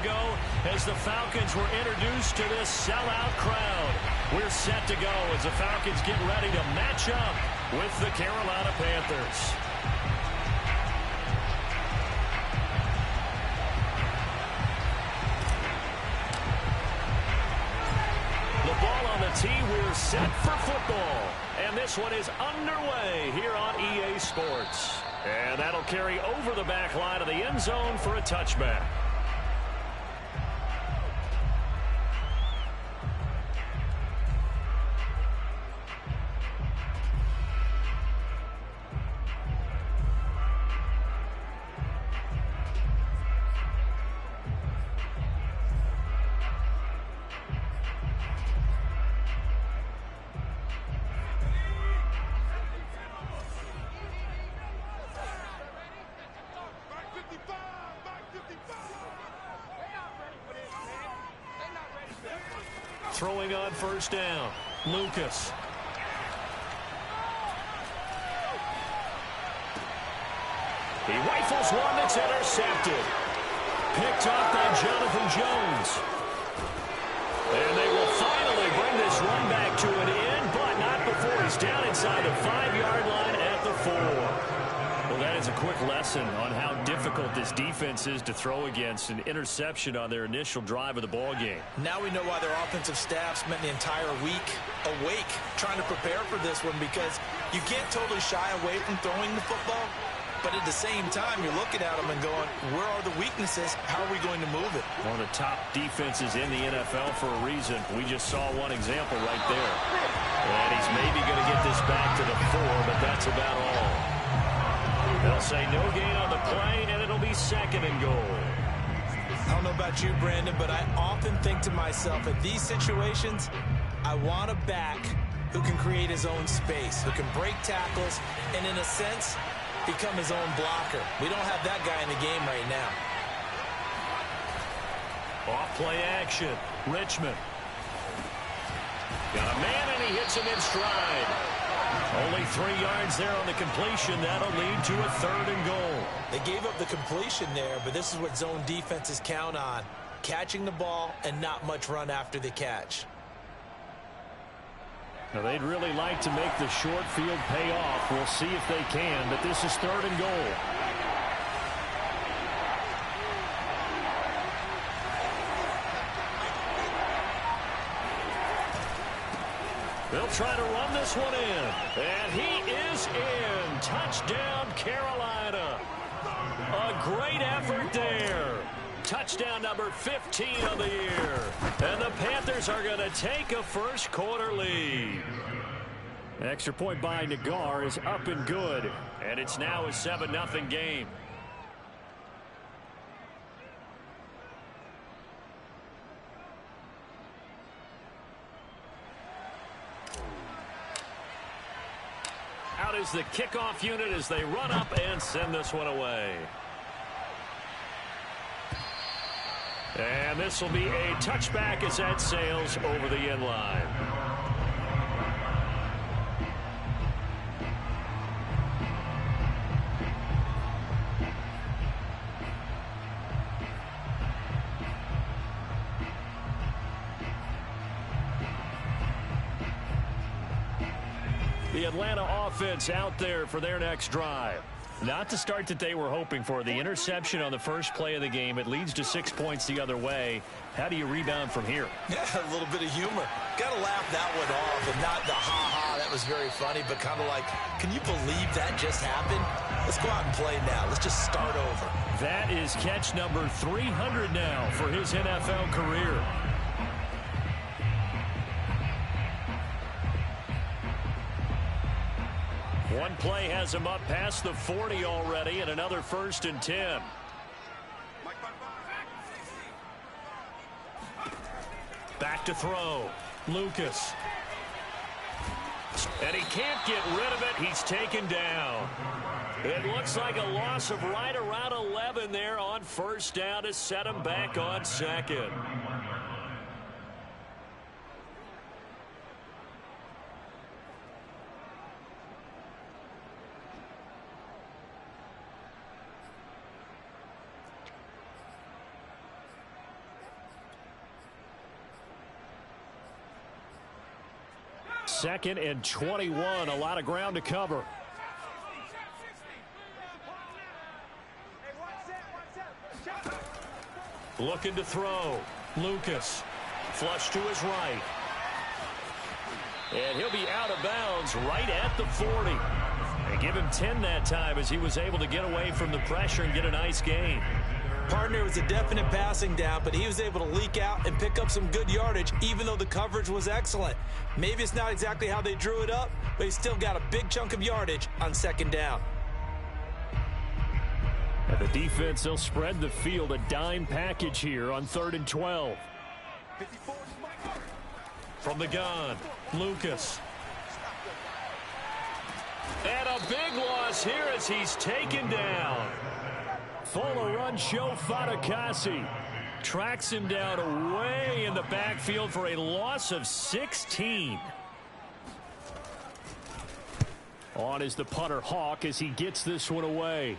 ago as the Falcons were introduced to this sellout crowd. We're set to go as the Falcons get ready to match up with the Carolina Panthers. The ball on the tee, we're set for football. And this one is underway here on EA Sports. And that'll carry over the back line of the end zone for a touchback. Throwing on first down, Lucas. He rifles one that's intercepted. Picked off by Jonathan Jones. And they will finally bring this run back to an end, but not before he's down inside the 5-yard line at the 4. Well, that is a quick lesson on how difficult this defense is to throw against. An interception on their initial drive of the ball game. Now we know why their offensive staff spent the entire week awake trying to prepare for this one, because you can't totally shy away from throwing the football, but at the same time you're looking at them and going, where are the weaknesses? How are we going to move it? One of the top defenses in the NFL for a reason. We just saw one example right there. And he's maybe going to get this back to the 4, but that's about all. They'll say no gain on the play, and it'll be 2nd and goal. I don't know about you, Brandon, but I often think to myself, in these situations, I want a back who can create his own space, who can break tackles, and in a sense, become his own blocker. We don't have that guy in the game right now. Off play action, Richmond. Got a man, and he hits him in stride. Only 3 yards there on the completion. That'll lead to a 3rd and goal. They gave up the completion there, but this is what zone defenses count on. Catching the ball and not much run after the catch. Now, they'd really like to make the short field pay off. We'll see if they can, but this is 3rd and goal. They'll try to run this one in. And he is in. Touchdown, Carolina. A great effort there. Touchdown number 15 of the year. And the Panthers are going to take a first quarter lead. Extra point by Nagar is up and good. And it's now a 7-0 game. Out is the kickoff unit as they run up and send this one away. And this will be a touchback as that sails over the end line. The Atlanta offense out there for their next drive. Not the start that they were hoping for. The interception on the first play of the game. It leads to 6 points the other way. How do you rebound from here? Yeah, a little bit of humor. Got to laugh that one off, and not the ha-ha. That was very funny, but kind of like, can you believe that just happened? Let's go out and play now. Let's just start over. That is catch number 300 now for his NFL career. One play has him up past the 40 already, and another 1st and 10. Back to throw. Lucas. And he can't get rid of it. He's taken down. It looks like a loss of right around 11 there on 1st down to set him back on 2nd. 2nd and 21. A lot of ground to cover. Looking to throw. Lucas. Flush to his right. And he'll be out of bounds right at the 40. They give him 10 that time as he was able to get away from the pressure and get a nice gain. Partner was a definite passing down, but he was able to leak out and pick up some good yardage, even though the coverage was excellent. Maybe it's not exactly how they drew it up, but he still got a big chunk of yardage on 2nd down. And the defense, they'll spread the field, a dime package here on 3rd and 12. From the gun, Lucas. And a big loss here as he's taken down. Full run show Fatukasi. Tracks him down away in the backfield for a loss of 16. On is the punter Hawk as he gets this one away.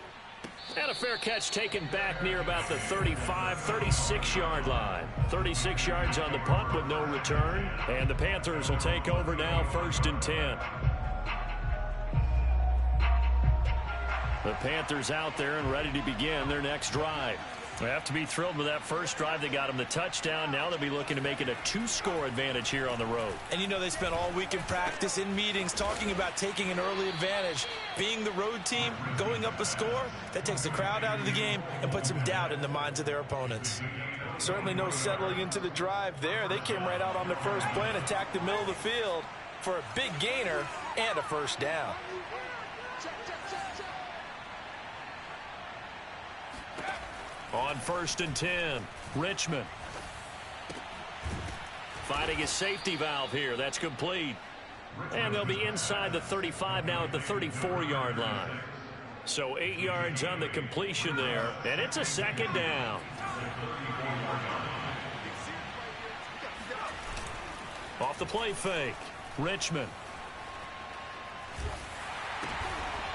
And a fair catch taken back near about the 35, 36-yard line. 36 yards on the punt with no return. And the Panthers will take over now, 1st and 10. The Panthers out there and ready to begin their next drive. They have to be thrilled with that first drive. They got them the touchdown. Now they'll be looking to make it a 2-score advantage here on the road. And you know they spent all week in practice, in meetings, talking about taking an early advantage. Being the road team, going up a score, that takes the crowd out of the game and puts some doubt in the minds of their opponents. Certainly no settling into the drive there. They came right out on the first play and attacked the middle of the field for a big gainer and a 1st down. On 1st and 10, Richmond. Finding his safety valve here. That's complete. And they'll be inside the 35 now at the 34-yard line. So 8 yards on the completion there. And it's a 2nd down. Off the play fake, Richmond.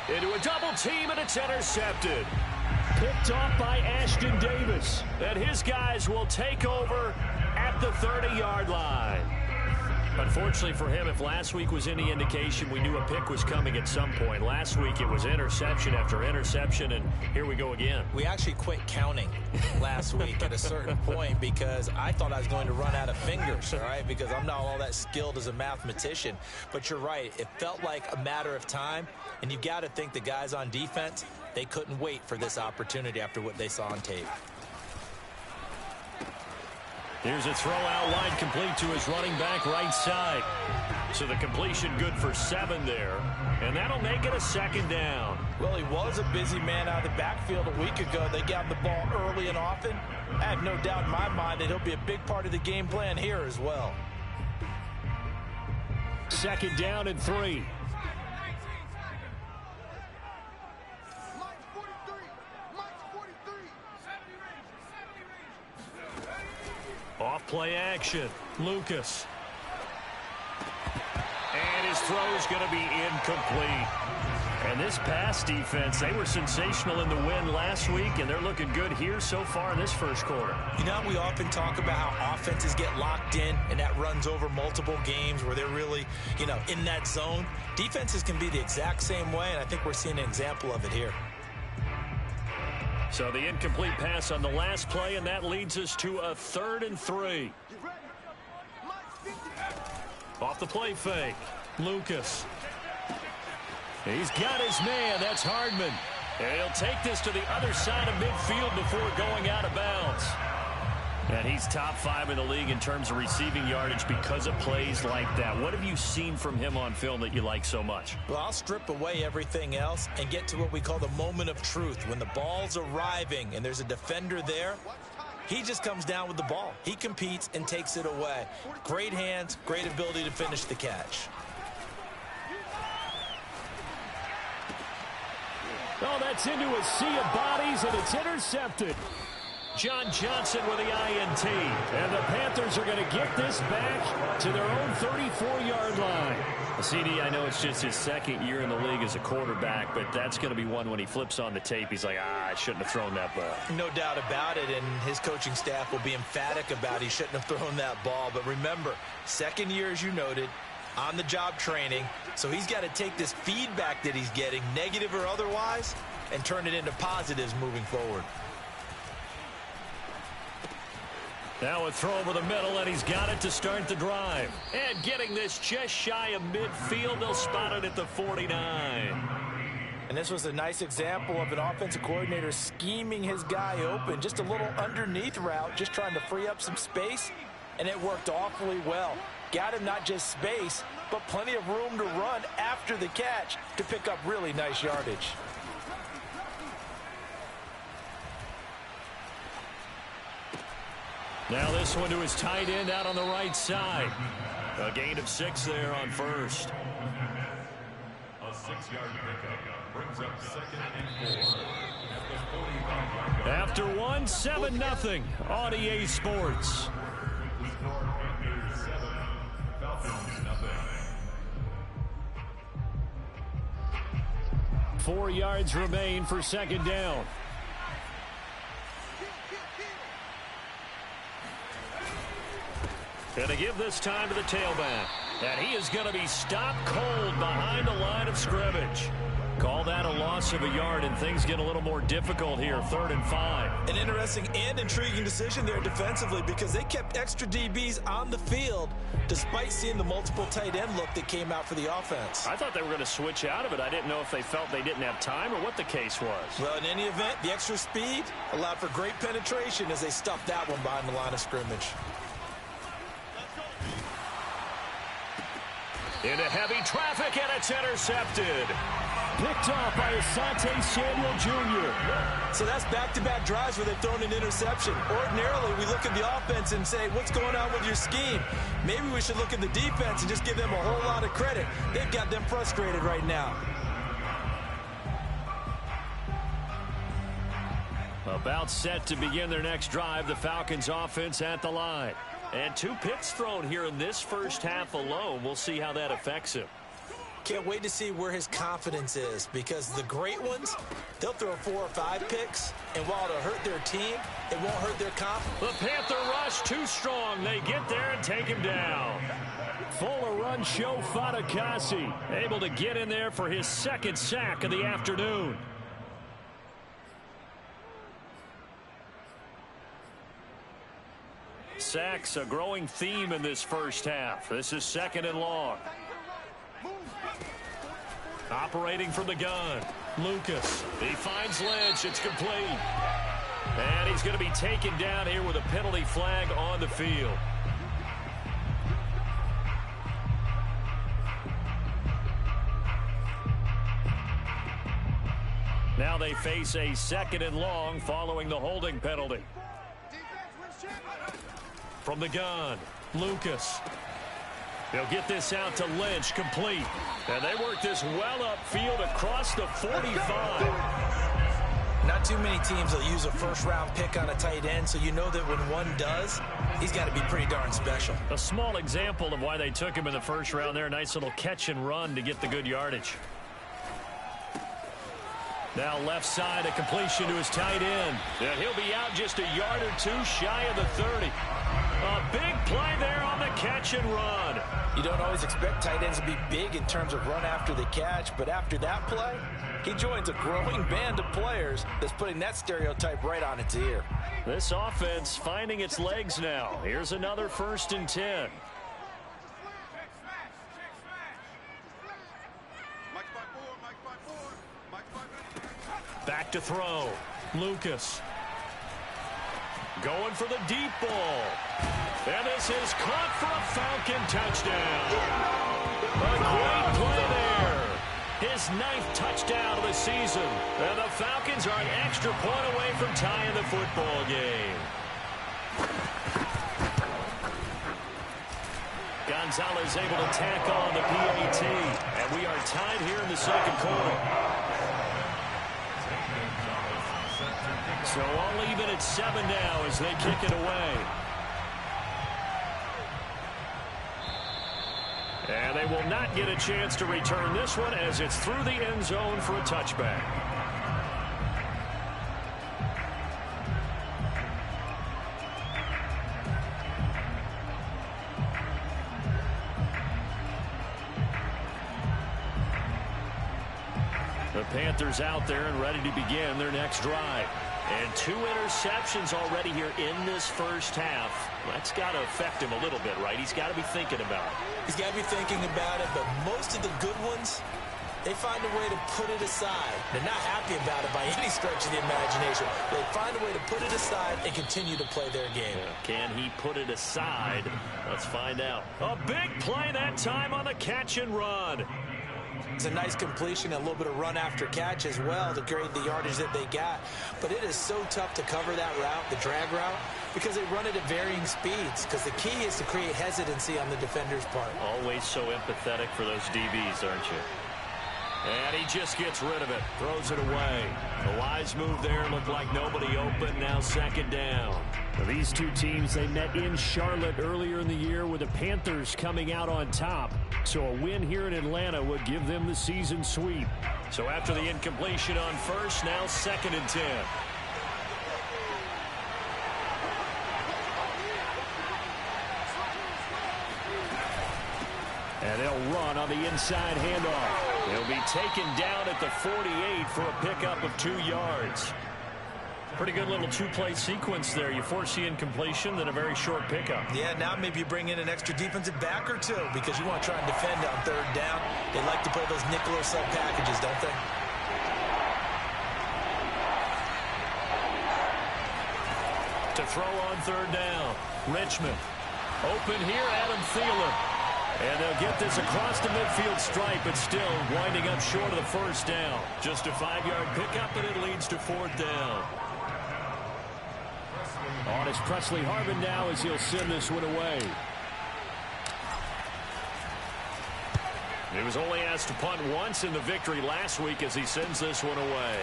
Into a double team, and it's intercepted. Picked off by Ashton Davis. And his guys will take over at the 30-yard line. Unfortunately for him, if last week was any indication, we knew a pick was coming at some point. Last week it was interception after interception, and here we go again. We actually quit counting last week at a certain point because I thought I was going to run out of fingers, all right, because I'm not all that skilled as a mathematician. But you're right. It felt like a matter of time, and you got to think the guys on defense, they couldn't wait for this opportunity after what they saw on tape. Here's a throw out wide, complete to his running back right side. So the completion good for 7 there. And that'll make it a 2nd down. Well, he was a busy man out of the backfield a week ago. They got the ball early and often. I have no doubt in my mind that he'll be a big part of the game plan here as well. 2nd down and 3. Off play action, Lucas. And his throw is going to be incomplete. And this pass defense, they were sensational in the win last week, and they're looking good here so far in this first quarter. You know, we often talk about how offenses get locked in, and that runs over multiple games where they're really, you know, in that zone. Defenses can be the exact same way, and I think we're seeing an example of it here. So the incomplete pass on the last play, and that leads us to a 3rd and 3. Off the play fake, Lucas. He's got his man. That's Hardman. And he'll take this to the other side of midfield before going out of bounds. And he's top 5 in the league in terms of receiving yardage because of plays like that. What have you seen from him on film that you like so much? Well, I'll strip away everything else and get to what we call the moment of truth. When the ball's arriving and there's a defender there, he just comes down with the ball. He competes and takes it away. Great hands, great ability to finish the catch. Oh, that's into a sea of bodies, and it's intercepted. John Johnson with the INT. And the Panthers are going to get this back to their own 34-yard line. CD, I know it's just his 2nd year in the league as a quarterback, but that's going to be one when he flips on the tape. He's like, I shouldn't have thrown that ball. No doubt about it, and his coaching staff will be emphatic about he shouldn't have thrown that ball. But remember, 2nd year, as you noted, on-the-job training, so he's got to take this feedback that he's getting, negative or otherwise, and turn it into positives moving forward. Now a throw over the middle, and he's got it to start the drive. And getting this just shy of midfield, they'll spot it at the 49. And this was a nice example of an offensive coordinator scheming his guy open. Just a little underneath route, just trying to free up some space, and it worked awfully well. Got him not just space, but plenty of room to run after the catch to pick up really nice yardage. Now this one to his tight end out on the right side. A gain of 6 there on first. A 6-yard pickup brings up 2nd and 4. After 1, 7-0 on EA Sports. 4 yards remain for 2nd down. Going to give this time to the tailback. And he is going to be stopped cold behind the line of scrimmage. Call that a loss of a yard, and things get a little more difficult here, 3rd and 5. An interesting and intriguing decision there defensively, because they kept extra DBs on the field despite seeing the multiple tight end look that came out for the offense. I thought they were going to switch out of it. I didn't know if they felt they didn't have time or what the case was. Well, in any event, the extra speed allowed for great penetration as they stuffed that one behind the line of scrimmage. Into heavy traffic, and it's intercepted. Picked off by Asante Samuel Jr. So that's back-to-back drives where they've thrown an interception. Ordinarily, we look at the offense and say, what's going on with your scheme? Maybe we should look at the defense and just give them a whole lot of credit. They've got them frustrated right now. About set to begin their next drive, the Falcons offense at the line. And 2 picks thrown here in this first half alone. We'll see how that affects him. Can't wait to see where his confidence is, because the great ones, they'll throw 4 or 5 picks, and while it'll hurt their team, it won't hurt their confidence. The Panther rush too strong. They get there and take him down. Fuller run show Fatukasi, able to get in there for his 2nd sack of the afternoon. Sacks, a growing theme in this first half. This is 2nd and long. Operating from the gun, Lucas. He finds Lynch. It's complete. And he's going to be taken down here with a penalty flag on the field. Now they face a 2nd and long following the holding penalty. From the gun, Lucas. They'll get this out to Lynch, complete. And they work this well upfield across the 45. Not too many teams will use a first-round pick on a tight end, so you know that when one does, he's got to be pretty darn special. A small example of why they took him in the first round there. Nice little catch and run to get the good yardage. Now left side, a completion to his tight end. And he'll be out just a yard or 2 shy of the 30. A big play there on the catch and run. You don't always expect tight ends to be big in terms of run after the catch, but after that play, he joins a growing band of players that's putting that stereotype right on its ear. This offense finding its legs now. Here's another 1st and 10. Back to throw. Lucas. Going for the deep ball. And this is caught for a Falcon touchdown. A great play there. His 9th touchdown of the season. And the Falcons are an extra point away from tying the football game. Gonzalez able to tack on the PAT. And we are tied here in the 2nd quarter. So all even at 7 now as they kick it away. And they will not get a chance to return this one as it's through the end zone for a touchback. The Panthers out there and ready to begin their next drive. And 2 interceptions already here in this first half. That's got to affect him a little bit, right? He's got to be thinking about it. He's got to be thinking about it, but most of the good ones, they find a way to put it aside. They're not happy about it by any stretch of the imagination. They find a way to put it aside and continue to play their game. Can he put it aside? Let's find out. A big play that time on the catch and run. It's a nice completion, and a little bit of run after catch as well to create the yardage that they got. But it is so tough to cover that route, the drag route, because they run it at varying speeds. Because the key is to create hesitancy on the defender's part. Always so empathetic for those DBs, aren't you? And he just gets rid of it, throws it away. A wise move there, looked like nobody open, now second down. Now these two teams, they met in Charlotte earlier in the year with the Panthers coming out on top. So a win here in Atlanta would give them the season sweep. So after the incompletion on first, now 2nd and 10. And they'll run on the inside handoff. He'll be taken down at the 48 for a pickup of 2 yards. Pretty good little 2-play sequence there. You force the incompletion, then a very short pickup. Yeah, now maybe you bring in an extra defensive back or 2 because you want to try and defend on 3rd down. They like to play those nickel or sub packages, don't they? To throw on 3rd down. Richmond. Open here, Adam Thielen. And they'll get this across the midfield stripe, but still winding up short of the 1st down. Just a 5-yard pickup, and it leads to 4th down. On is Presley Harvin now as he'll send this one away. He was only asked to punt once in the victory last week as he sends this one away.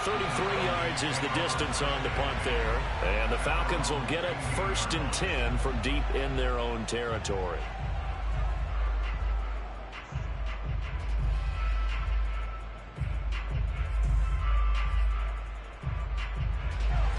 33 yards is the distance on the punt there. And the Falcons will get it 1st and 10 from deep in their own territory.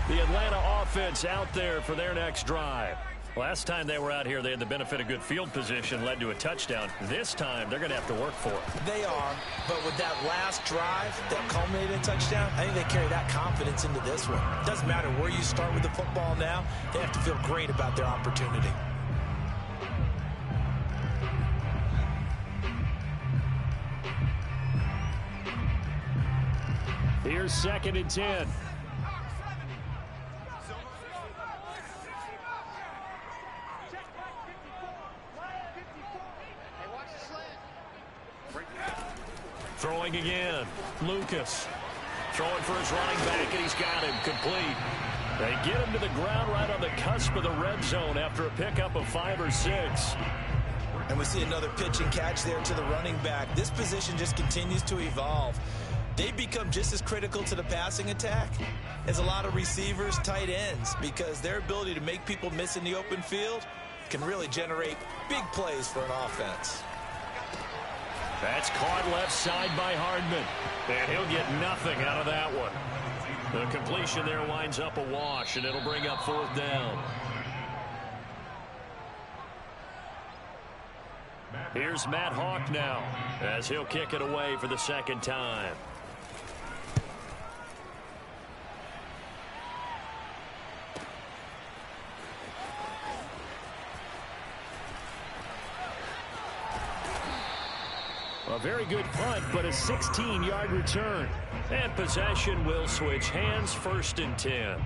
The Atlanta offense out there for their next drive. Last time they were out here, they had the benefit of good field position, led to a touchdown. This time, they're going to have to work for it. They are, but with that last drive that culminated in touchdown, I think they carry that confidence into this one. It doesn't matter where you start with the football now. They have to feel great about their opportunity. Here's 2nd and 10. Throwing again. Lucas. Throwing for his running back, and he's got him complete. They get him to the ground right on the cusp of the red zone after a pickup of 5 or 6. And we see another pitch and catch there to the running back. This position just continues to evolve. They become just as critical to the passing attack as a lot of receivers, tight ends, because their ability to make people miss in the open field can really generate big plays for an offense. That's caught left side by Hardman. And he'll get nothing out of that one. The completion there winds up a wash, and it'll bring up 4th down. Here's Matt Hawk now as he'll kick it away for the 2nd time. A very good punt, but a 16-yard return. And possession will switch hands, 1st and 10.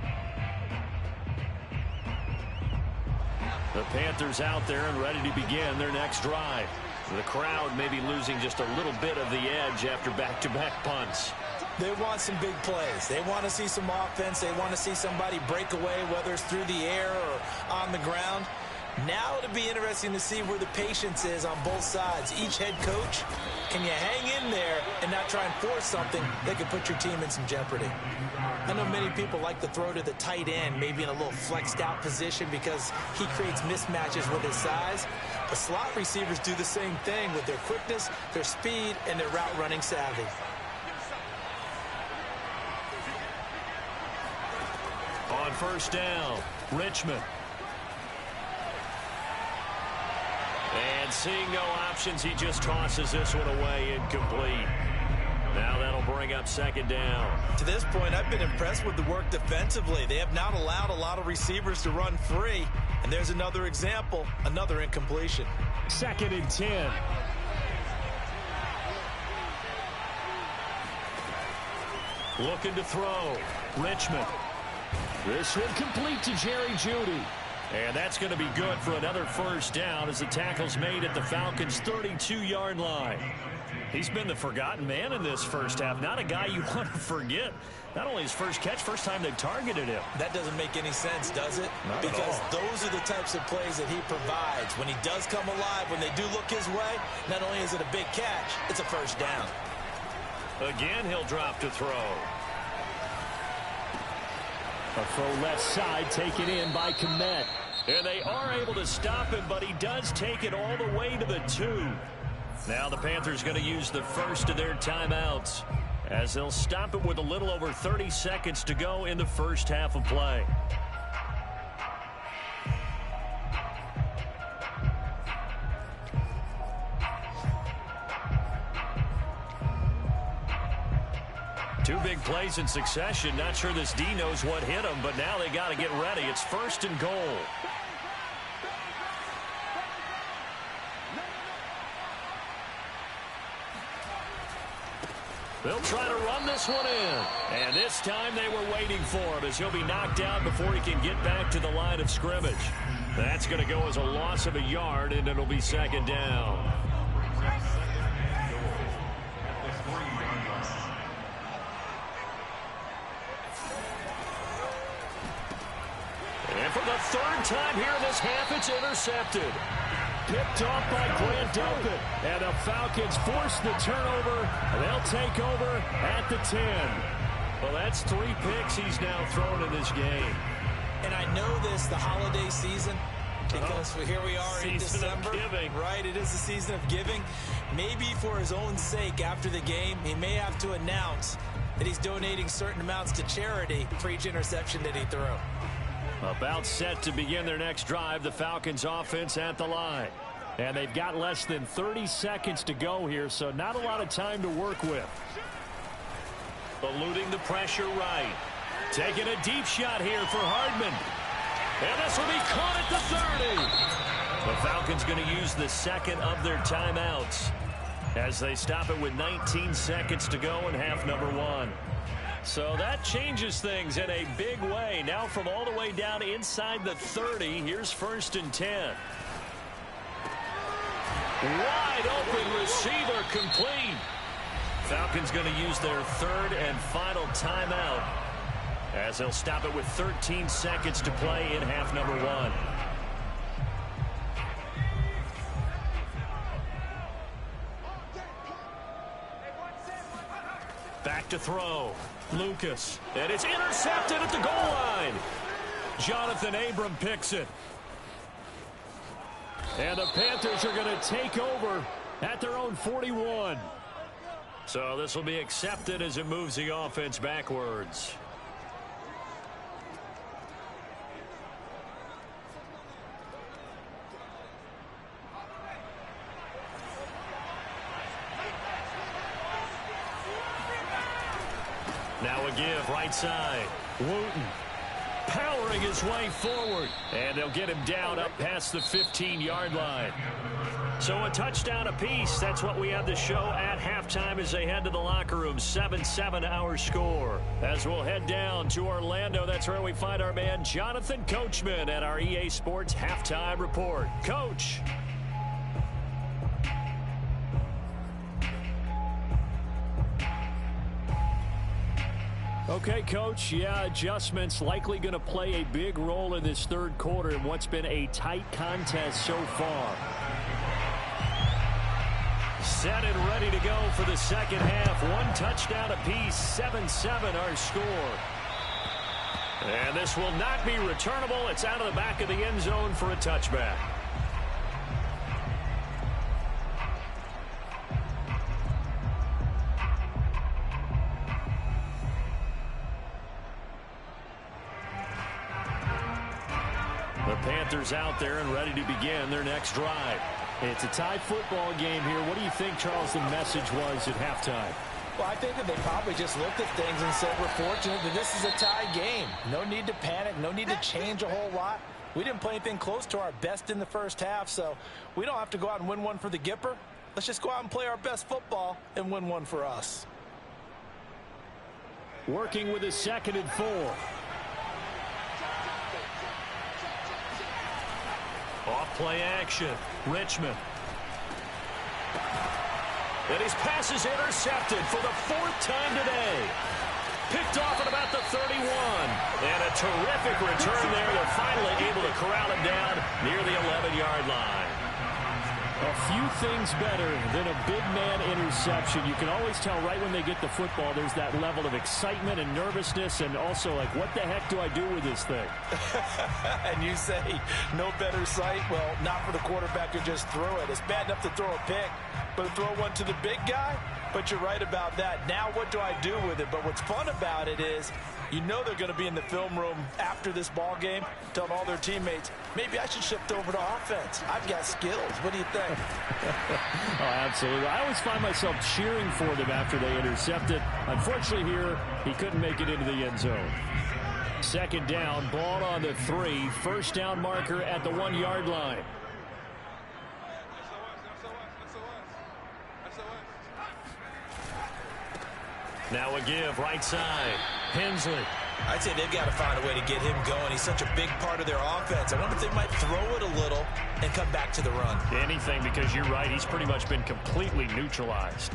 The Panthers out there and ready to begin their next drive. The crowd may be losing just a little bit of the edge after back-to-back punts. They want some big plays. They want to see some offense. They want to see somebody break away, whether it's through the air or on the ground. Now it'll be interesting to see where the patience is on both sides. Each head coach, can you hang in there and not try and force something that could put your team in some jeopardy? I know many people like to throw to the tight end, maybe in a little flexed out position because he creates mismatches with his size. But slot receivers do the same thing with their quickness, their speed, and their route running savvy. On 1st down, Richmond. And seeing no options, he just tosses this one away incomplete. Now that'll bring up second down. To this point, I've been impressed with the work defensively. They have not allowed a lot of receivers to run free. And there's another example, another incompletion. 2nd and 10. Looking to throw. Richmond. This one complete to Jerry Jeudy. And that's going to be good for another first down as the tackle's made at the Falcons' 32-yard line. He's been the forgotten man in this first half. Not a guy you want to forget. Not only his first catch, first time they've targeted him. That doesn't make any sense, does it? Not because those are the types of plays that he provides. When he does come alive, when they do look his way, not only is it a big catch, it's a first down. Again, he'll drop to throw. A throw left side taken in by Kmet. And they are able to stop him, but he does take it all the way to the 2. Now the Panthers going to use the first of their timeouts as they'll stop it with a little over 30 seconds to go in the first half of play. Two big plays in succession. Not sure this D knows what hit him, but now they got to get ready. It's 1st and goal. They'll try to run this one in. And this time they were waiting for him as he'll be knocked down before he can get back to the line of scrimmage. That's going to go as a loss of a yard, and it'll be 2nd down. And for the 3rd time here in this half, it's intercepted. Picked off by Grant Delpit. And the Falcons force the turnover. They'll take over at the 10. Well, that's 3 picks he's now thrown in this game. And I know this, the holiday season, because here we are in December. Season of giving. Right, it is the season of giving. Maybe for his own sake after the game, he may have to announce that he's donating certain amounts to charity for each interception that he threw. About set to begin their next drive, the Falcons offense at the line. And they've got less than 30 seconds to go here, so not a lot of time to work with. Eluding the pressure right. Taking a deep shot here for Hardman. And this will be caught at the 30. The Falcons going to use the 2nd of their timeouts as they stop it with 19 seconds to go in half number 1. So that changes things in a big way. Now from all the way down inside the 30, here's 1st and 10. Wide open receiver complete. Falcons going to use their 3rd and final timeout as they'll stop it with 13 seconds to play in half number 1. Back to throw. Lucas. And it's intercepted at the goal line. Jonathan Abram picks it. And the Panthers are going to take over at their own 41. So this will be accepted as it moves the offense backwards. Now a give, right side. Wooten powering his way forward. And they'll get him down up past the 15-yard line. So a touchdown apiece. That's what we have to show at halftime as they head to the locker room. 7-7 our score. As we'll head down to Orlando, that's where we find our man Jonathan Coachman at our EA Sports Halftime Report. Coach. Okay, Coach, yeah, adjustments likely going to play a big role in this 3rd quarter in what's been a tight contest so far. Set and ready to go for the 2nd half. 1 touchdown apiece, 7-7 our score. And this will not be returnable. It's out of the back of the end zone for a touchback. The Panthers out there and ready to begin their next drive. It's a tie football game here. What do you think, Charles, the message was at halftime? Well, I think that they probably just looked at things and said, we're fortunate that this is a tie game. No need to panic. No need to change a whole lot. We didn't play anything close to our best in the first half, so we don't have to go out and win one for the Gipper. Let's just go out and play our best football and win one for us. Working with a 2nd and 4. Off play action. Richmond. And his pass is intercepted for the 4th time today. Picked off at about the 31. And a terrific return there. They're finally able to corral him down near the 11-yard line. A few things better than a big man interception. You can always tell right when they get the football, there's that level of excitement and nervousness, and also like, what the heck do I do with this thing? And you say, no better sight? Well, not for the quarterback to just throw it. It's bad enough to throw a pick, but to throw one to the big guy? But you're right about that. Now what do I do with it? But what's fun about it is, you know they're going to be in the film room after this ball game, telling all their teammates, maybe I should shift over to offense. I've got skills. What do you think? Oh, absolutely. I always find myself cheering for them after they intercept it. Unfortunately here, he couldn't make it into the end zone. 2nd down, ball on the 3. 1st down marker at the 1-yard line. Now a give, right side. Hensley. I'd say they've got to find a way to get him going. He's such a big part of their offense. I wonder if they might throw it a little and come back to the run. Anything, because you're right. He's pretty much been completely neutralized.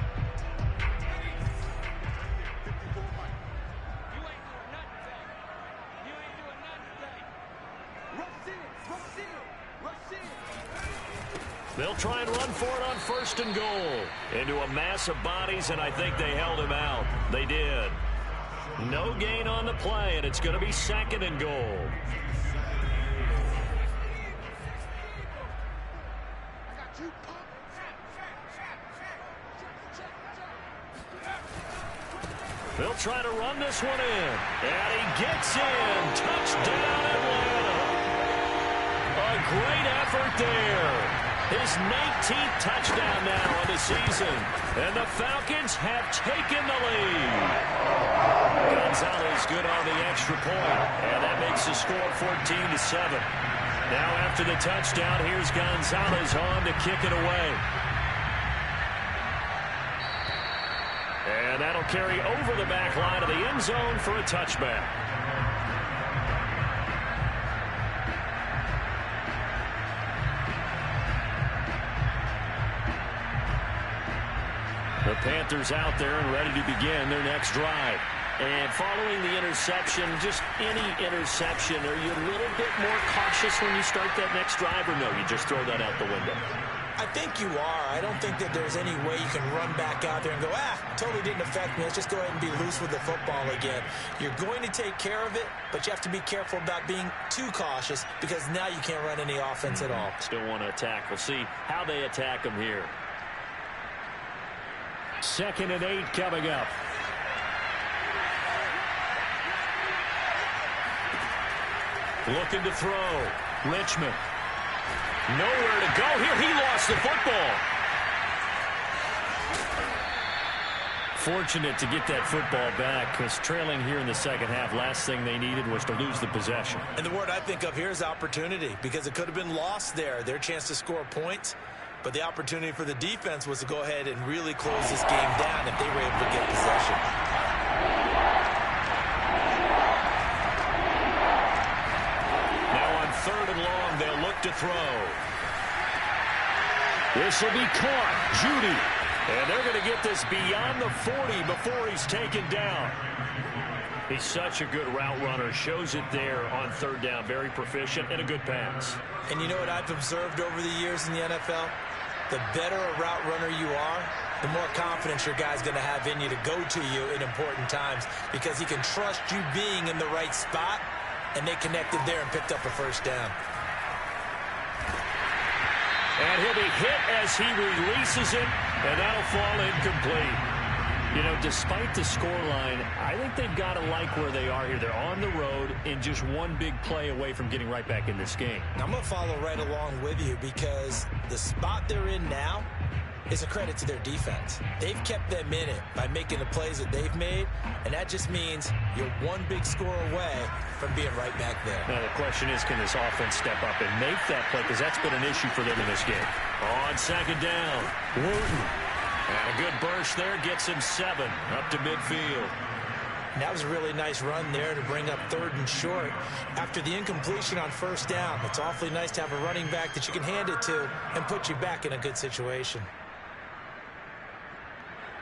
They'll try and run for it on 1st and goal. Into a mass of bodies, and I think they held him out. They did. No gain on the play, and it's going to be 2nd and goal. They'll try to run this one in. And he gets in. Touchdown, Atlanta. A great effort there. His 19th touchdown now of the season. And the Falcons have taken the lead. Gonzalez good on the extra point. And that makes the score 14-7. Now after the touchdown, here's Gonzalez on to kick it away. And that'll carry over the back line of the end zone for a touchback. The Panthers out there and ready to begin their next drive. And following the interception, just any interception, are you a little bit more cautious when you start that next drive, or no, you just throw that out the window? I think you are. I don't think that there's any way you can run back out there and go, totally didn't affect me. Let's just go ahead and be loose with the football again. You're going to take care of it, but you have to be careful about being too cautious because now you can't run any offense at all. Still want to attack. We'll see how they attack them here. 2nd and 8 coming up. Looking to throw. Richmond. Nowhere to go here. He lost the football. Fortunate to get that football back because trailing here in the 2nd half, last thing they needed was to lose the possession. And the word I think of here is opportunity because it could have been lost there. Their chance to score points. But the opportunity for the defense was to go ahead and really close this game down if they were able to get possession. Now on 3rd and long, they'll look to throw. This will be caught. Judy. And they're going to get this beyond the 40 before he's taken down. He's such a good route runner. Shows it there on 3rd down. Very proficient and a good pass. And you know what I've observed over the years in the NFL? The better a route runner you are, the more confidence your guy's going to have in you to go to you in important times because he can trust you being in the right spot, and they connected there and picked up a 1st down. And he'll be hit as he releases it, and that'll fall incomplete. You know, despite the scoreline, I think they've got to like where they are here. They're on the road and just one big play away from getting right back in this game. I'm going to follow right along with you because the spot they're in now is a credit to their defense. They've kept them in it by making the plays that they've made, and that just means you're one big score away from being right back there. Now, the question is, can this offense step up and make that play? Because that's been an issue for them in this game. On second down, Wooten. And a good burst there gets him 7 up to midfield. And that was a really nice run there to bring up 3rd and short. After the incompletion on first down, it's awfully nice to have a running back that you can hand it to and put you back in a good situation.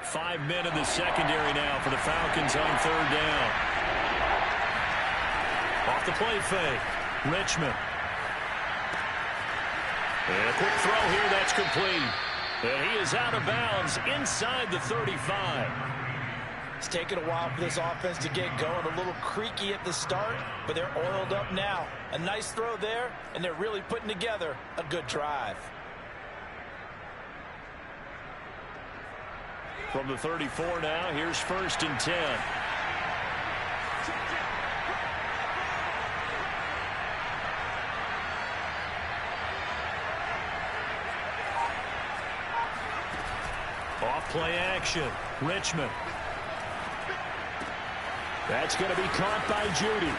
5 men in the secondary now for the Falcons on 3rd down. Off the play fake, Richmond. And a quick throw here, that's complete. And he is out of bounds inside the 35. It's taken a while for this offense to get going. A little creaky at the start, but they're oiled up now. A nice throw there, and they're really putting together a good drive. From the 34 now, here's 1st and 10. Off play action, Richmond. That's going to be caught by Judy.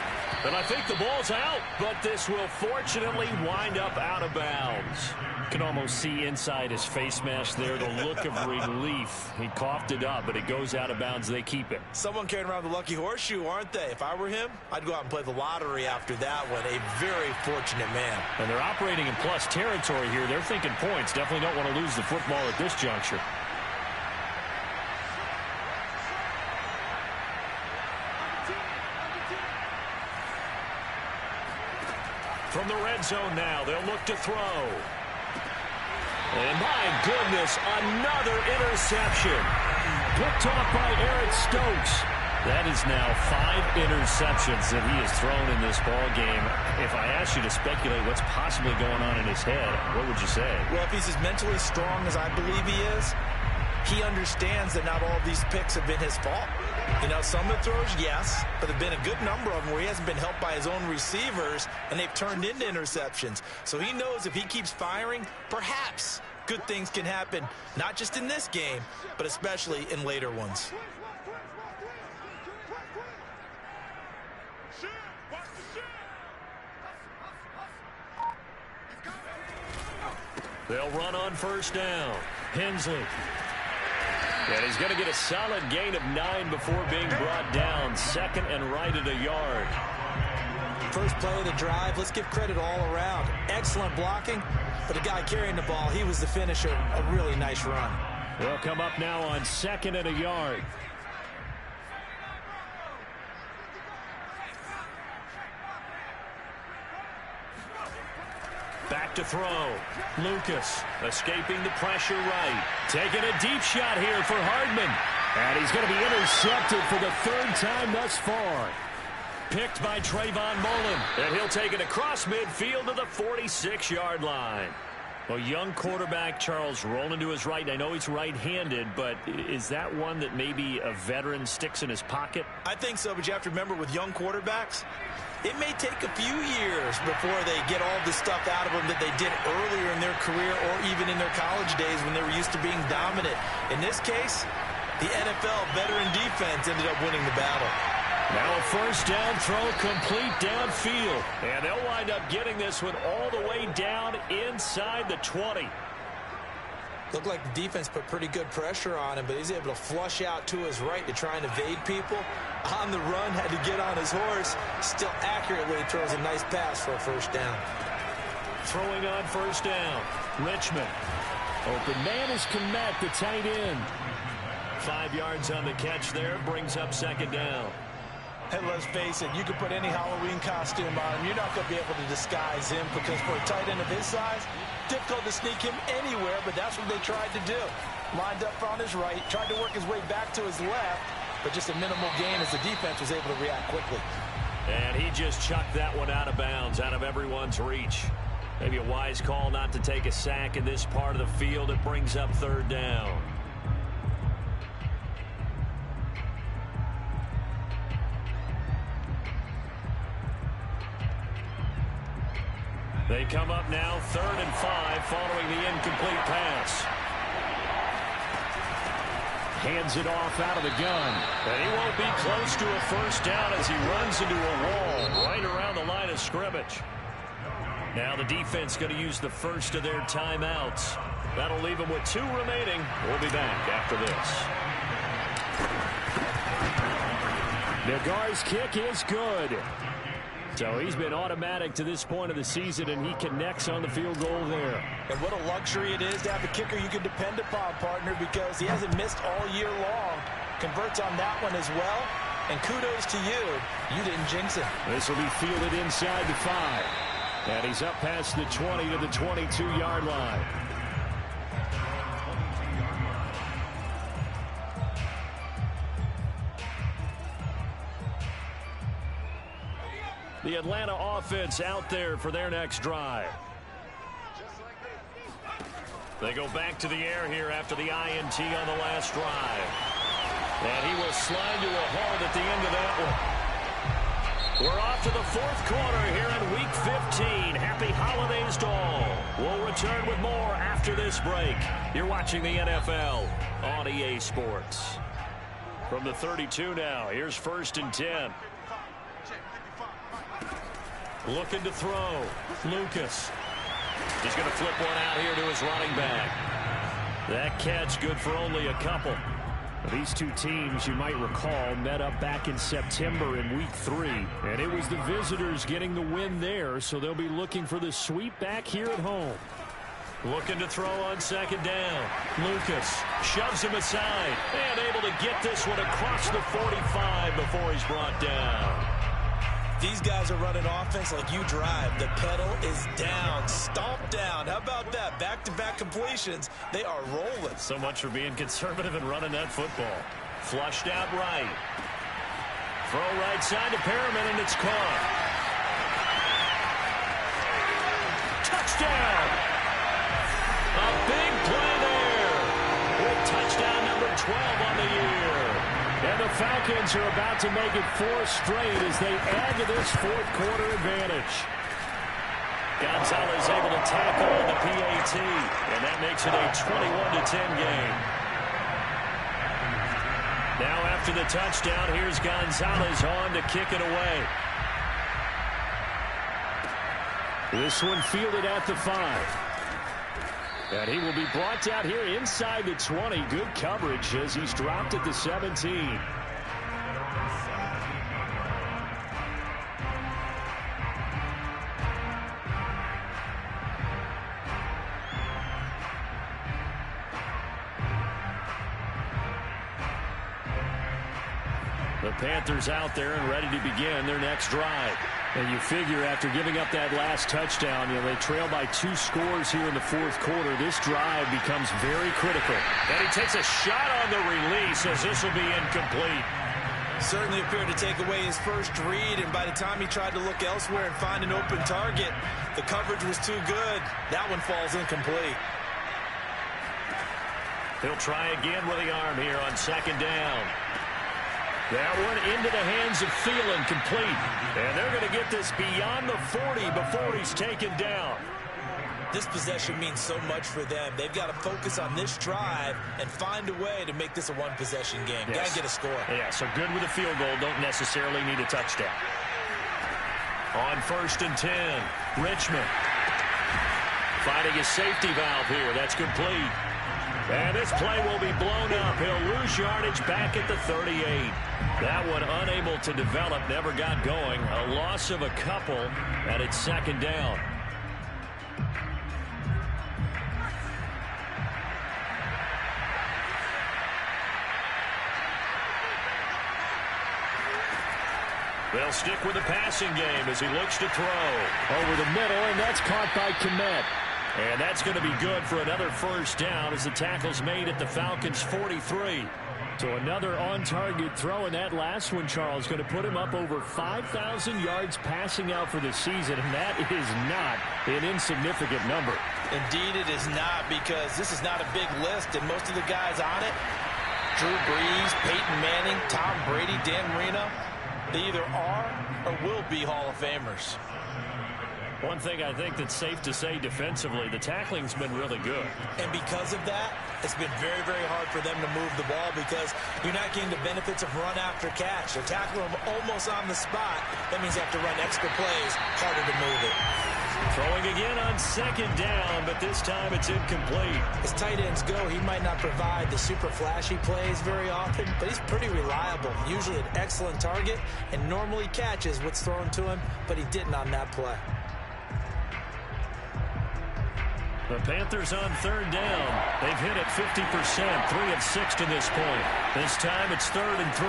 And I think the ball's out, but this will fortunately wind up out of bounds. You can almost see inside his face mask there the look of relief. He coughed it up, but it goes out of bounds. They keep it. Someone carrying around the lucky horseshoe, aren't they? If I were him, I'd go out and play the lottery after that one. A very fortunate man. And they're operating in plus territory here. They're thinking points. Definitely don't want to lose the football at this juncture. From the red zone now, they'll look to throw. And my goodness, another interception. Picked off by Eric Stokes. That is now 5 interceptions that he has thrown in this ball game. If I asked you to speculate what's possibly going on in his head, what would you say? Well, if he's as mentally strong as I believe he is, he understands that not all of these picks have been his fault. You know, some of the throws, yes, but there have been a good number of them where he hasn't been helped by his own receivers, and they've turned into interceptions. So he knows if he keeps firing, perhaps good things can happen, not just in this game, but especially in later ones. They'll run on 1st down. Hensley. And he's going to get a solid gain of 9 before being brought down. 2nd and right at a yard. First play of the drive, let's give credit all around. Excellent blocking, but the guy carrying the ball, he was the finisher. A really nice run. They'll come up now on 2nd and a yard. Back to throw. Lucas escaping the pressure right. Taking a deep shot here for Hardman. And he's going to be intercepted for the 3rd time thus far. Picked by Trayvon Mullen. And he'll take it across midfield to the 46-yard line. Well, young quarterback Charles rolling to his right. I know he's right-handed, but is that one that maybe a veteran sticks in his pocket? I think so, but you have to remember with young quarterbacks, it may take a few years before they get all the stuff out of them that they did earlier in their career or even in their college days when they were used to being dominant. In this case, the NFL veteran defense ended up winning the battle. Now a 1st down throw complete downfield. And they'll wind up getting this one all the way down inside the 20. Looked like the defense put pretty good pressure on him, but he's able to flush out to his right to try and evade people. On the run, had to get on his horse. Still accurately throws a nice pass for a 1st down. Throwing on 1st down. Richmond. Open man is Komet, the tight end. 5 yards on the catch there. Brings up 2nd down. And let's face it, you can put any Halloween costume on him. You're not going to be able to disguise him because for a tight end of his size, difficult to sneak him anywhere, but that's what they tried to do. Lined up on his right, tried to work his way back to his left, but just a minimal gain as the defense was able to react quickly. And he just chucked that one out of bounds, out of everyone's reach. Maybe a wise call not to take a sack in this part of the field. It brings up 3rd down. They come up now 3rd and 5 following the incomplete pass. Hands it off out of the gun. And he won't be close to a first down as he runs into a wall right around the line of scrimmage. Now the defense going to use the first of their timeouts. That'll leave them with 2 remaining. We'll be back after this. Nagar's kick is good. So he's been automatic to this point of the season, and he connects on the field goal there. And what a luxury it is to have a kicker you can depend upon, partner, because he hasn't missed all year long. Converts on that one as well. And kudos to you. You didn't jinx it. This will be fielded inside the 5. And he's up past the 20 to the 22-yard line. The Atlanta offense out there for their next drive. They go back to the air here after the INT on the last drive. And he will slide to a halt at the end of that one. We're off to the 4th quarter here in Week 15. Happy holidays to all. We'll return with more after this break. You're watching the NFL on EA Sports. From the 32 now, here's 1st and 10. Looking to throw. Lucas. He's going to flip one out here to his running back. That catch good for only a couple. These two teams, you might recall, met up back in September in Week 3. And it was the visitors getting the win there, so they'll be looking for the sweep back here at home. Looking to throw on 2nd down. Lucas shoves him aside and able to get this one across the 45 before he's brought down. These guys are running offense like you drive. The pedal is down, stomped down. How about that? Back-to-back completions. They are rolling. So much for being conservative and running that football. Flushed out right. Throw right side to Perriman, and it's caught. Touchdown! A big play there. With touchdown number 12 on the year. And the Falcons are about to make it 4 straight as they add to this 4th quarter advantage. Gonzalez able to tackle on the PAT, and that makes it a 21-10 game. Now after the touchdown, here's Gonzalez on to kick it away. This one fielded at the 5. And he will be brought down here inside the 20. Good coverage as he's dropped at the 17. The Panthers out there and ready to begin their next drive. And you figure after giving up that last touchdown, they trail by 2 scores here in the 4th quarter. This drive becomes very critical. And he takes a shot on the release as this will be incomplete. Certainly appeared to take away his first read, and by the time he tried to look elsewhere and find an open target, the coverage was too good. That one falls incomplete. He'll try again with the arm here on 2nd down. That one into the hands of Thielen, complete. And they're going to get this beyond the 40 before he's taken down. This possession means so much for them. They've got to focus on this drive and find a way to make this a one-possession game. Yes. Got to get a score. Yeah, so good with a field goal. Don't necessarily need a touchdown. On 1st and 10, Richmond. Finding his safety valve here. That's complete. And this play will be blown up. He'll lose yardage back at the 38. That one unable to develop, never got going. A loss of a couple, and it's 2nd down. They'll stick with the passing game as he looks to throw. Over the middle, and that's caught by Kmet. And that's going to be good for another first down as the tackle's made at the Falcons' 43. So another on-target throw, and that last one, Charles, going to put him up over 5,000 yards passing out for the season, and that is not an insignificant number. Indeed it is not, because this is not a big list, and most of the guys on it, Drew Brees, Peyton Manning, Tom Brady, Dan Marino, they either are or will be Hall of Famers. One thing I think that's safe to say defensively, the tackling's been really good. And because of that, it's been very, very hard for them to move the ball because you're not getting the benefits of run after catch. They're tackling them almost on the spot. That means they have to run extra plays, harder to move it. Throwing again on second down, but this time it's incomplete. As tight ends go, he might not provide the super flashy plays very often, but he's pretty reliable. Usually an excellent target and normally catches what's thrown to him, but he didn't on that play. The Panthers on third down. They've hit it 50%, 3 of 6 to this point. This time it's 3rd and 3.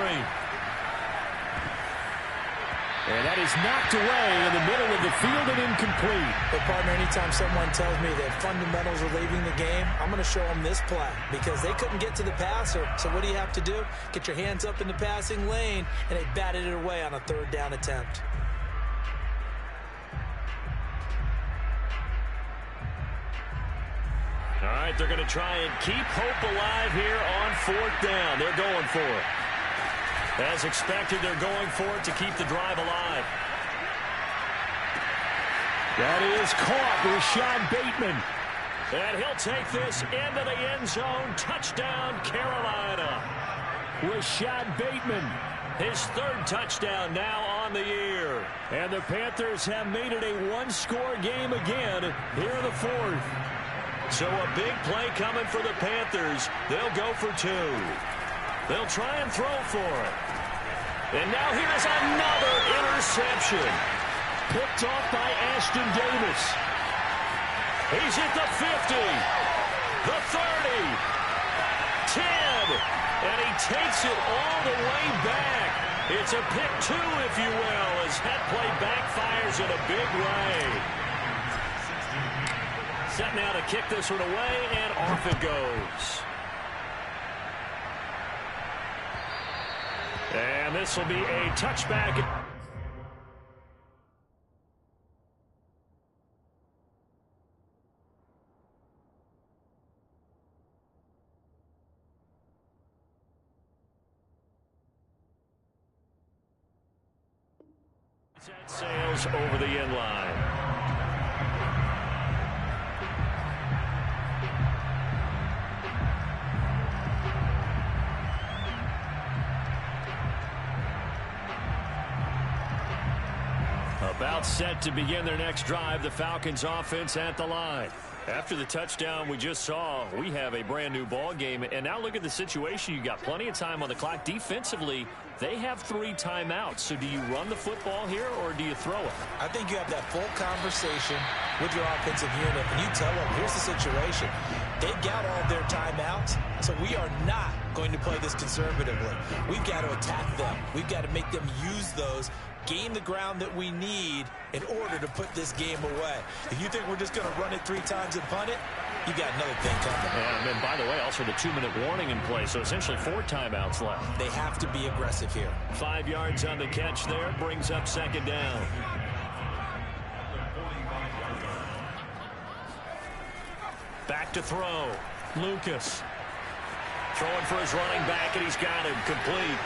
And that is knocked away in the middle of the field and incomplete. But, partner, anytime someone tells me that fundamentals are leaving the game, I'm going to show them this play because they couldn't get to the passer. So what do you have to do? Get your hands up in the passing lane, and they batted it away on a 3rd down attempt. All right, they're going to try and keep hope alive here on 4th down. They're going for it. As expected, they're going for it to keep the drive alive. That is caught. Rashad Bateman. And he'll take this into the end zone. Touchdown, Carolina. Rashad Bateman, his 3rd touchdown now on the year. And the Panthers have made it a one-score game again here in the 4th. So a big play coming for the Panthers. They'll go for 2. They'll try and throw for it. And now here's another interception. Picked off by Ashton Davis. He's at the 50, the 30, 10, and he takes it all the way back. It's a pick 2, if you will, as that play backfires in a big way. Set now to kick this one away, and off it goes. And this will be a touchback. Set sails over the end line. About set to begin their next drive, the Falcons offense at the line. After the touchdown we just saw, we have a brand new ball game. And now look at the situation. You got plenty of time on the clock. Defensively, they have 3 timeouts. So do you run the football here or do you throw it? I think you have that full conversation with your offensive unit, and you tell them, here's the situation. They've got all their timeouts, so we are not going to play this conservatively. We've got to attack them. We've got to make them use those, gain the ground that we need in order to put this game away. If you think we're just going to run it 3 times and punt it, you got another thing coming. And then, by the way, also the 2-minute warning in play, so essentially 4 timeouts left. They have to be aggressive here. 5 yards on the catch there, brings up 2nd down. Back to throw. Lucas. Throwing for his running back, and he's got him complete.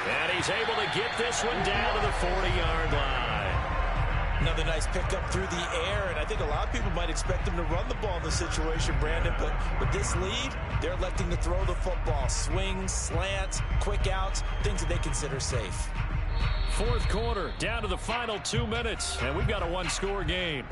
And he's able to get this one down to the 40-yard line. Another nice pickup through the air, and I think a lot of people might expect them to run the ball in this situation, Brandon, but with this lead, they're electing to throw the football. Swings, slants, quick outs, things that they consider safe. 4th quarter, down to the final 2 minutes, and we've got a 1-score game.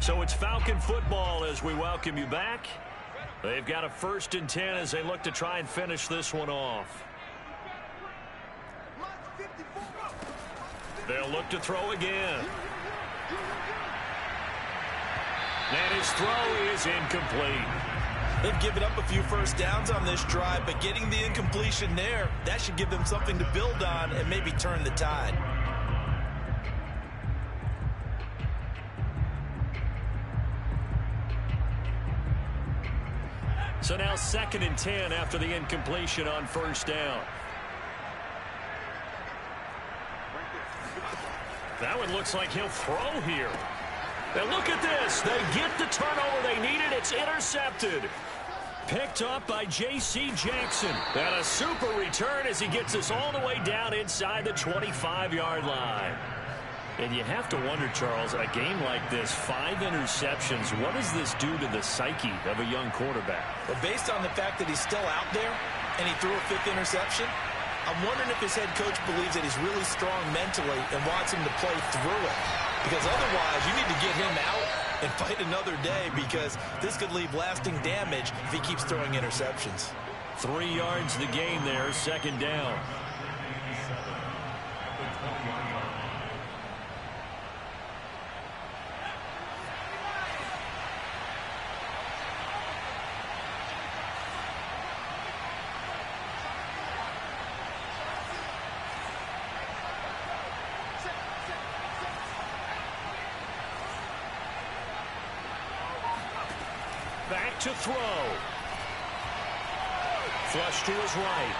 So it's Falcon football as we welcome you back. They've got a 1st and 10 as they look to try and finish this one off. They'll look to throw again. And his throw is incomplete. They've given up a few first downs on this drive, but getting the incompletion there, that should give them something to build on and maybe turn the tide. So now 2nd and 10 after the incompletion on 1st down. That one looks like he'll throw here. And look at this. They get the turnover they needed. It's intercepted. Picked up by J.C. Jackson. And a super return as he gets us all the way down inside the 25-yard line. And you have to wonder, Charles, a game like this, 5 interceptions, what does this do to the psyche of a young quarterback? Well, based on the fact that he's still out there and he threw a 5th interception, I'm wondering if his head coach believes that he's really strong mentally and wants him to play through it. Because otherwise, you need to get him out and fight another day, because this could leave lasting damage if he keeps throwing interceptions. 3 yards the gain there, 2nd down. Back to throw. Flush to his right.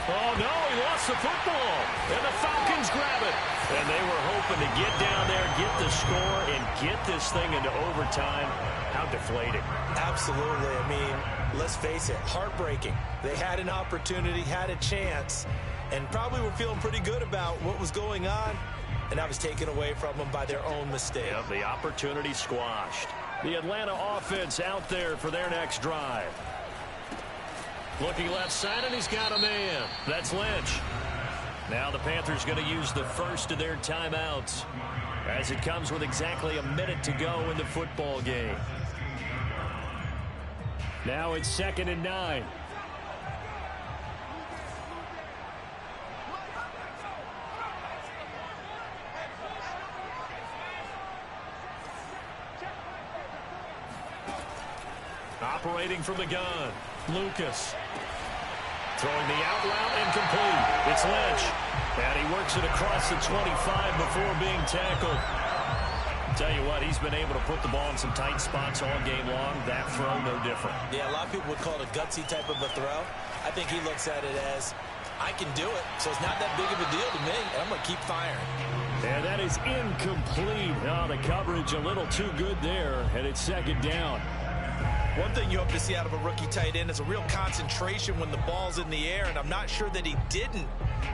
Oh, no, he lost the football. And the Falcons grab it. And they were hoping to get down there, get the score, and get this thing into overtime. How deflating. Absolutely. I mean, let's face it, heartbreaking. They had an opportunity, had a chance, and probably were feeling pretty good about what was going on. And that was taken away from them by their own mistake. Yep, the opportunity squashed. The Atlanta offense out there for their next drive. Looking left side, and he's got a man. That's Lynch. Now the Panthers going to use the first of their timeouts as it comes with exactly a minute to go in the football game. Now it's 2nd and 9. Operating from the gun, Lucas. Throwing the out route incomplete. It's Lynch. And he works it across the 25 before being tackled. Tell you what, he's been able to put the ball in some tight spots all game long. That throw, no different. Yeah, a lot of people would call it a gutsy type of a throw. I think he looks at it as, I can do it, so it's not that big of a deal to me, and I'm going to keep firing. And that is incomplete. Oh, the coverage a little too good there, and it's 2nd down. One thing you hope to see out of a rookie tight end is a real concentration when the ball's in the air, and I'm not sure that he didn't,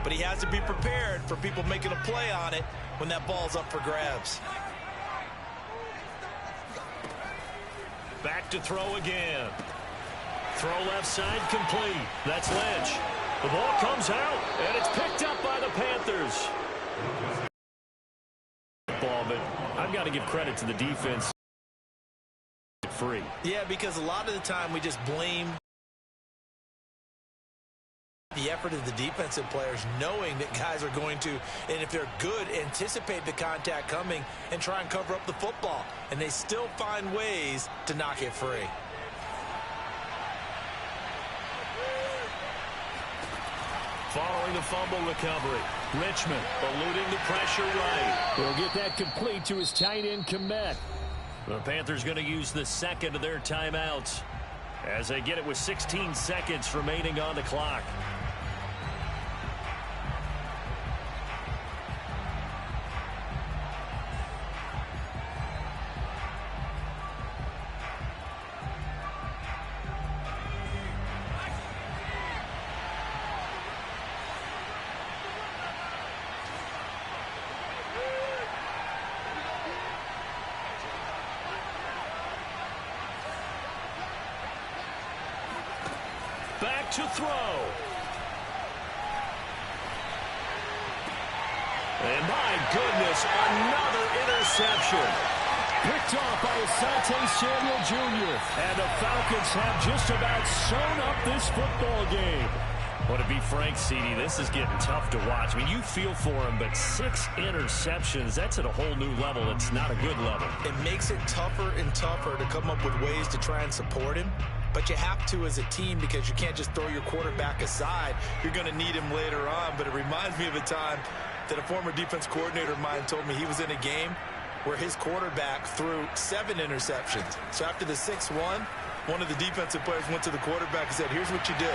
but he has to be prepared for people making a play on it when that ball's up for grabs. Back to throw again. Throw left side complete. That's Lynch. The ball comes out, and it's picked up by the Panthers. Ball, but I've got to give credit to the defense. Free. Yeah, because a lot of the time we just blame the effort of the defensive players, knowing that guys are going to, and if they're good, anticipate the contact coming and try and cover up the football. And they still find ways to knock it free. Following the fumble recovery, Richmond eluding the pressure right. He'll get that complete to his tight end, Komet. The Panthers going to use the 2nd of their timeouts as they get it with 16 seconds remaining on the clock. Back to throw. And my goodness, another interception. Picked off by Asante Samuel Jr. And the Falcons have just about sewn up this football game. Well, to be frank, CD, this is getting tough to watch. I mean, you feel for him, but 6 interceptions, that's at a whole new level. It's not a good level. It makes it tougher and tougher to come up with ways to try and support him. But you have to as a team, because you can't just throw your quarterback aside. You're going to need him later on. But it reminds me of a time that a former defense coordinator of mine told me he was in a game where his quarterback threw 7 interceptions. So after the 6th one of the defensive players went to the quarterback and said, here's what you do.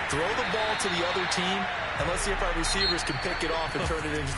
Throw the ball to the other team, and let's see if our receivers can pick it off and turn it into